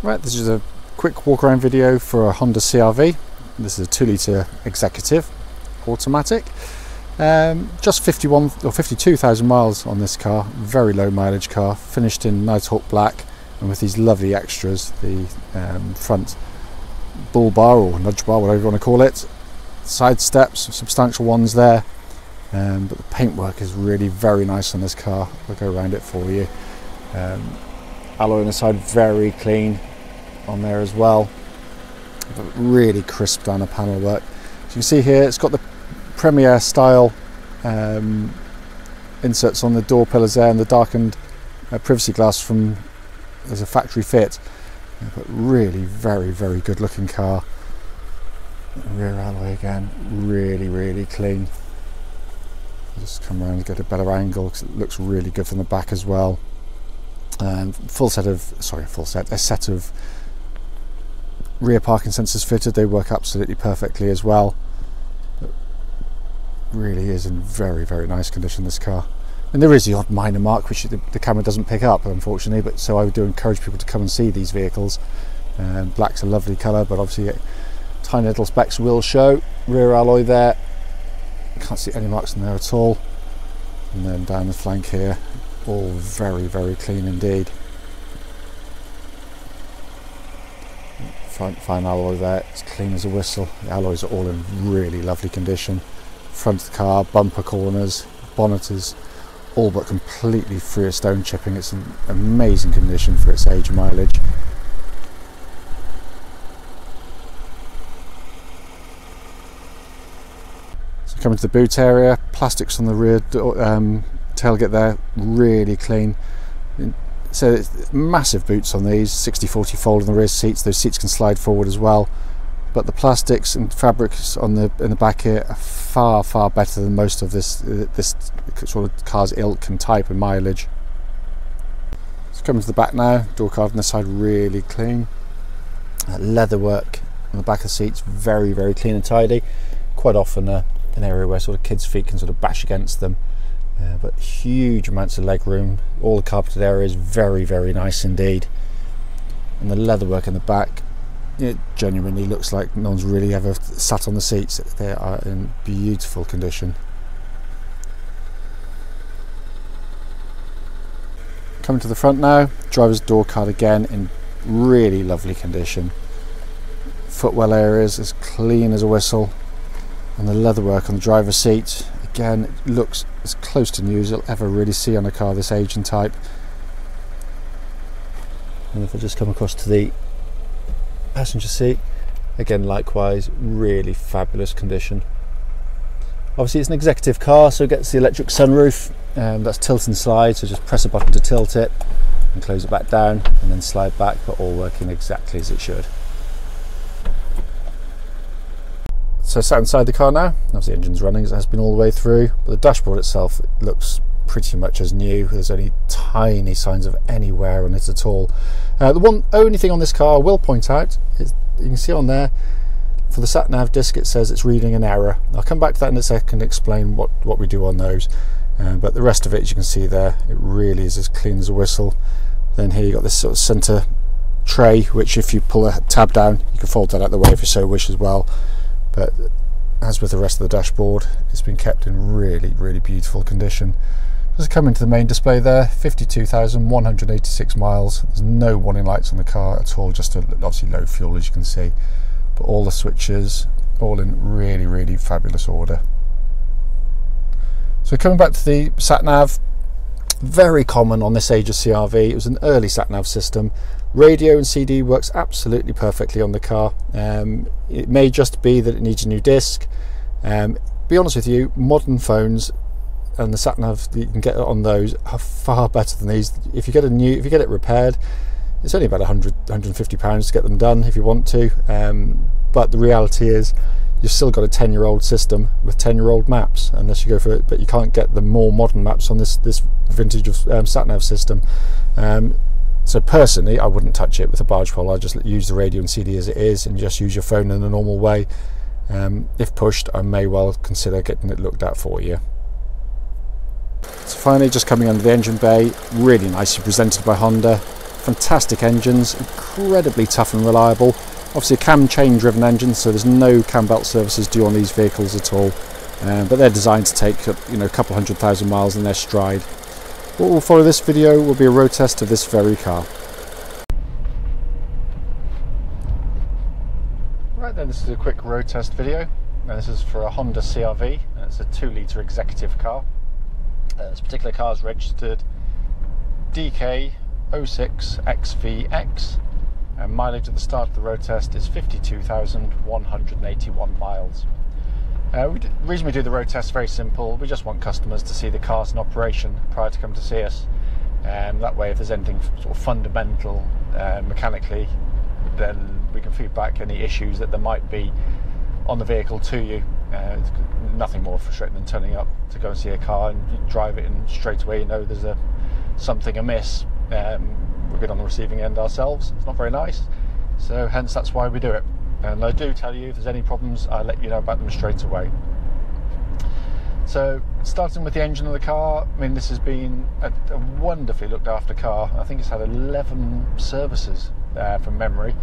Right, this is a quick walk around video for a Honda CR-V. This is a 2-litre executive automatic. Just 51 or 52,000 miles on this car. Very low mileage car, finished in Nighthawk black, and with these lovely extras, the front bull bar or nudge bar, whatever you want to call it, side steps, substantial ones there, but the paintwork is really very nice on this car. I'll go around it for you. Alloy on the side very clean on there as well, but really crisp down the panel work. So you can see here it's got the Premier style inserts on the door pillars there, and the darkened privacy glass from as a factory fit, but really very good looking car. Rear alloy again, really clean. I'll just come around and get a better angle because it looks really good from the back as well. A set of rear parking sensors fitted. They work absolutely perfectly as well. It really is in very nice condition, this car. And there is the odd minor mark which the camera doesn't pick up, unfortunately, but so I do encourage people to come and see these vehicles. Black's a lovely colour, but obviously tiny little specks will show. Rear alloy there, can't see any marks in there at all. And then down the flank here, all very clean indeed. Fine alloy there, it's clean as a whistle. The alloys are all in really lovely condition. Front of the car, bumper corners, bonnet is all but completely free of stone chipping. It's in amazing condition for its age and mileage. So coming to the boot area, plastics on the rear tailgate there, really clean. So it's massive boots on these, 60/40 fold on the rear seats. Those seats can slide forward as well, but the plastics and fabrics in the back here are far better than most of this sort of car's ilk and type and mileage. So coming to the back now, door card on this side really clean. Leather work on the back of the seats, very clean and tidy. Quite often an area where sort of kids' feet can sort of bash against them. But huge amounts of leg room. All the carpeted area is very nice indeed. And the leatherwork in the back, it genuinely looks like no one's really ever sat on the seats. They are in beautiful condition. Coming to the front now, driver's door card again in really lovely condition. Footwell areas as clean as a whistle. And the leatherwork on the driver's seat, again, it looks as close to new as you'll ever really see on a car this age and type. And if I just come across to the passenger seat, again likewise, really fabulous condition. Obviously it's an executive car, so it gets the electric sunroof, that's tilt and slide, so just press a button to tilt it and close it back down and then slide back, but all working exactly as it should. So sat inside the car now, obviously the engine's running as it has been all the way through, but the dashboard itself looks pretty much as new. There's only tiny signs of any wear on it at all. The only thing on this car I will point out is you can see on there for the sat nav disc it says it's reading an error. I'll come back to that in a second and explain what we do on those, but the rest of it, as you can see there, it really is as clean as a whistle. Then here you got this sort of center tray, which if you pull a tab down you can fold that out of the way if you so wish as well. But as with the rest of the dashboard, it's been kept in really beautiful condition. Just come into the main display there, 52,186 miles. There's no warning lights on the car at all, just obviously low fuel as you can see. But all the switches, all in really fabulous order. So coming back to the sat nav, very common on this age of CR-V. It was an early sat nav system. Radio and CD works absolutely perfectly on the car. It may just be that it needs a new disc. Be honest with you, modern phones and the sat nav that you can get on those are far better than these. If you get it repaired, it's only about £150 to get them done if you want to. But the reality is, you've still got a 10-year-old system with 10-year-old maps, unless you go for it. But you can't get the more modern maps on this vintage of sat nav system. So personally, I wouldn't touch it with a barge pole. I'd just use the radio and CD as it is and just use your phone in a normal way. If pushed, I may well consider getting it looked at for you. So finally, just coming under the engine bay, really nicely presented by Honda. fantastic engines, incredibly tough and reliable. Obviously a cam chain driven engine, so there's no cam belt services due on these vehicles at all, but they're designed to take a couple 100,000 miles in their stride. What will follow this video will be a road test of this very car. Right then, this is a quick road test video. Now, this is for a Honda CR-V, and it's a 2-litre executive car. This particular car is registered DK06XVX, and mileage at the start of the road test is 52,181 miles. The reason we do the road test is very simple. We just want customers to see the cars in operation prior to come to see us, and that way if there's anything sort of fundamental mechanically, then we can feed back any issues that there might be on the vehicle to you. It's nothing more frustrating than turning up to go and see a car and you drive it and straight away you know there's something amiss. We've been on the receiving end ourselves. It's not very nice, so hence that's why we do it. And I do tell you if there's any problems, I'll let you know about them straight away. So starting with the engine of the car, I mean, this has been a wonderfully looked after car. I think it's had 11 services from memory,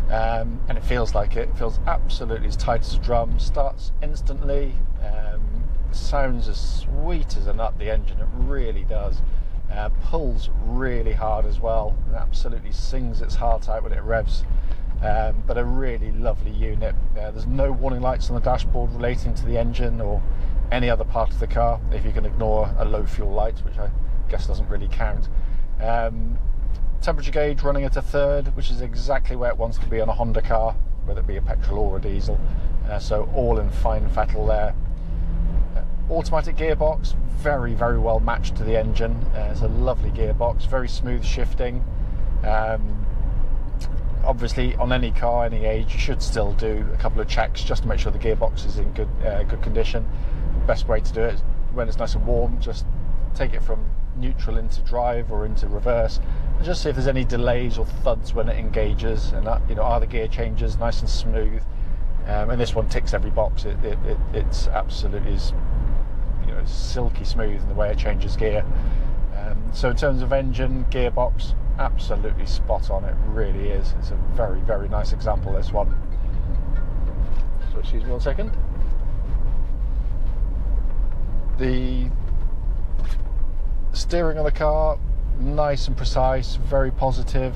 and it feels like it. It feels absolutely as tight as a drum, starts instantly, sounds as sweet as a nut, the engine, it really does. Pulls really hard as well, and absolutely sings its heart out when it revs. But a really lovely unit. There's no warning lights on the dashboard relating to the engine or any other part of the car, if you can ignore a low fuel light, which I guess doesn't really count. Temperature gauge running at a third, which is exactly where it wants to be on a Honda car, whether it be a petrol or a diesel. So all in fine fettle there. Automatic gearbox, very well matched to the engine. It's a lovely gearbox, very smooth shifting. Obviously on any car, any age, you should still do a couple of checks just to make sure the gearbox is in good condition. The best way to do it is when it's nice and warm, just take it from neutral into drive or into reverse and just see if there's any delays or thuds when it engages, and that, are the gear changes nice and smooth. And this one ticks every box. It's absolutely silky smooth in the way it changes gear. So in terms of engine, gearbox, absolutely spot on. It really is. It's a very nice example, this one. So excuse me 1 second. The steering of the car, nice and precise, very positive.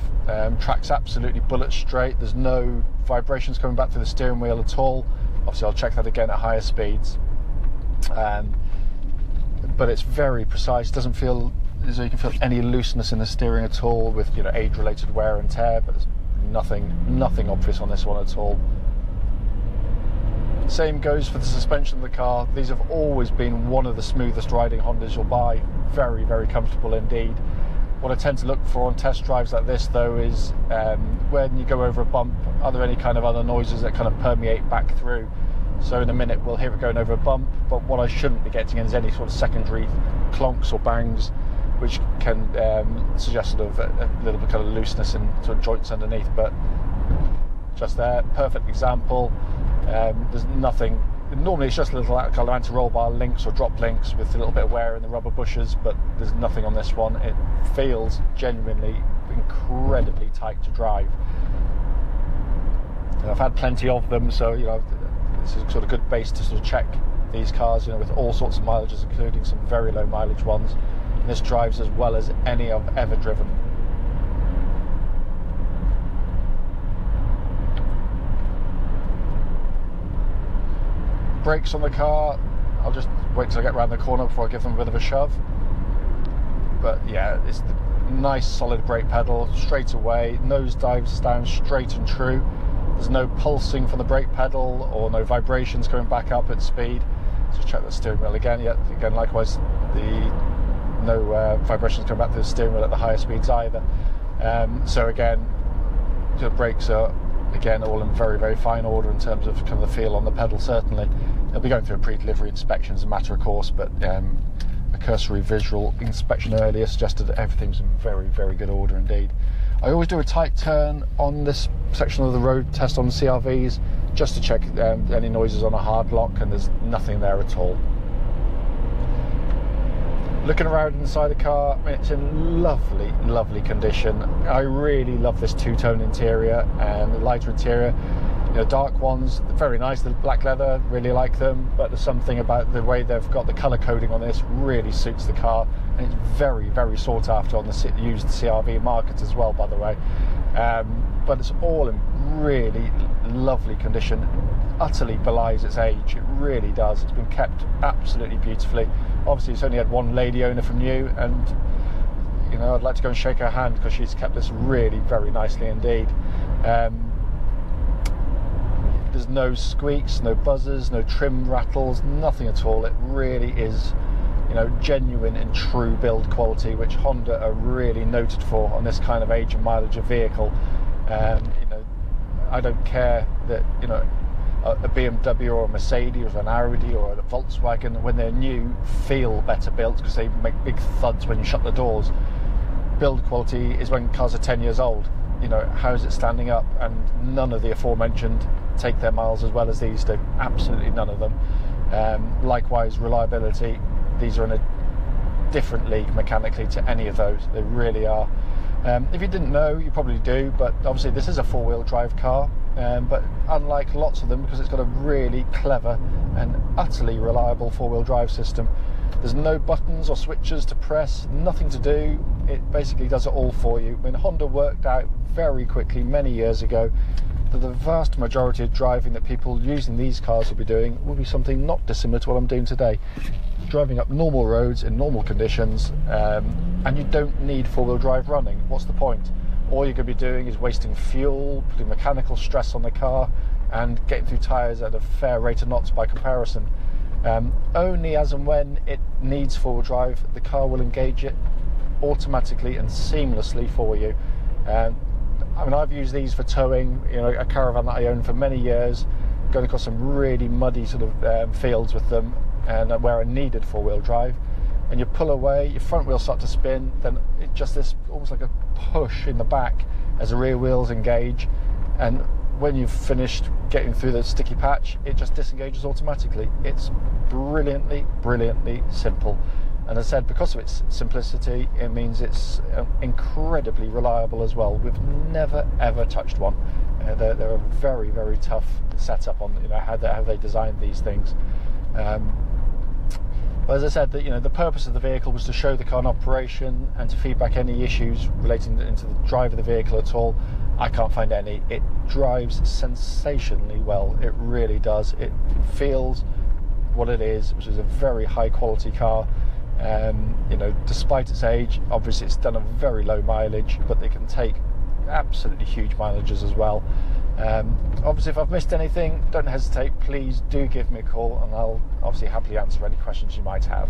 Tracks absolutely bullet straight. There's no vibrations coming back through the steering wheel at all. Obviously I'll check that again at higher speeds. But it's very precise. Doesn't feel as though you can feel any looseness in the steering at all with age-related wear and tear, but there's nothing obvious on this one at all. Same goes for the suspension of the car. These have always been one of the smoothest riding Hondas you'll buy. Very comfortable indeed. What I tend to look for on test drives like this though is when you go over a bump, are there any kind of other noises that kind of permeate back through? So in a minute we'll hear it going over a bump, but what I shouldn't be getting is any sort of secondary clonks or bangs, which can suggest sort of a little bit kind of looseness in sort of joints underneath. But just there, perfect example. There's nothing. Normally it's just a little kind of anti-roll bar links or drop links with a little bit of wear in the rubber bushes, but there's nothing on this one. It feels genuinely incredibly tight to drive. And I've had plenty of them, so this is a sort of good base to sort of check these cars, with all sorts of mileages, including some very low mileage ones. And this drives as well as any I've ever driven. Brakes on the car, I'll just wait till I get around the corner before I give them a bit of a shove. But yeah, it's the nice solid brake pedal, straight away, nose dives down straight and true. There's no pulsing from the brake pedal or no vibrations going back up at speed. So check the steering wheel again. Yeah, again likewise, no vibrations coming back through the steering wheel at the higher speeds either. So again, the brakes are again all in very fine order in terms of kind of the feel on the pedal. Certainly they'll be going through a pre-delivery inspection as a matter of course, but a cursory visual inspection earlier suggested that everything's in very good order indeed. I always do a tight turn on this section of the road test on CR-Vs just to check any noises on a hard lock, and there's nothing there at all. Looking around inside the car, I mean, it's in lovely, lovely condition. I really love this two-tone interior and the lighter interior. You know, dark ones, very nice, the black leather, really like them, but there's something about the way they've got the colour coding on this really suits the car, and it's very, very sought after on the used CRV market as well, by the way. But it's all in really lovely condition, utterly belies its age, it really does. It's been kept absolutely beautifully. Obviously it's only had one lady owner from new, and you know, I'd like to go and shake her hand because she's kept this really very nicely indeed. There's no squeaks, no buzzers, no trim rattles, nothing at all. It really is, you know, genuine and true build quality, which Honda are really noted for on this kind of age and mileage of vehicle. You know, I don't care that, you know, a BMW or a Mercedes or an Audi or a Volkswagen, when they're new, feel better built because they make big thuds when you shut the doors. Build quality is when cars are 10 years old. You know, how is it standing up? And none of the aforementioned take their miles as well as these do. Absolutely none of them. Likewise, reliability. These are in a different league mechanically to any of those. They really are. If you didn't know, you probably do, but obviously this is a four-wheel drive car. But unlike lots of them, because it's got a really clever and utterly reliable four-wheel drive system, there's no buttons or switches to press, nothing to do. It basically does it all for you. I mean, Honda worked out very quickly many years ago that the vast majority of driving that people using these cars will be doing will be something not dissimilar to what I'm doing today. Driving up normal roads in normal conditions, and you don't need four-wheel drive running. What's the point? All you're going to be doing is wasting fuel, putting mechanical stress on the car, and getting through tyres at a fair rate of knots by comparison. Only as and when it needs four-wheel drive, the car will engage it automatically and seamlessly for you. I mean, I've used these for towing, you know, a caravan that I owned for many years, going across some really muddy sort of fields with them, and where I needed four-wheel drive. And you pull away, your front wheels start to spin, then it just this almost like a push in the back as the rear wheels engage, and when you've finished getting through the sticky patch, it just disengages automatically. It's brilliantly, brilliantly simple. And as I said, because of its simplicity, it means it's incredibly reliable as well. We've never ever touched one. They're a very, very tough setup on, you know, how they designed these things. But as I said, that, you know, the purpose of the vehicle was to show the car in operation and to feedback any issues relating into the drive of the vehicle at all. I can't find any. It drives sensationally well. It really does. It feels what it is, which is a very high quality car. You know, despite its age, obviously it's done a very low mileage, but they can take absolutely huge mileages as well. Obviously, if I've missed anything, don't hesitate. Please do give me a call, and I'll obviously happily answer any questions you might have.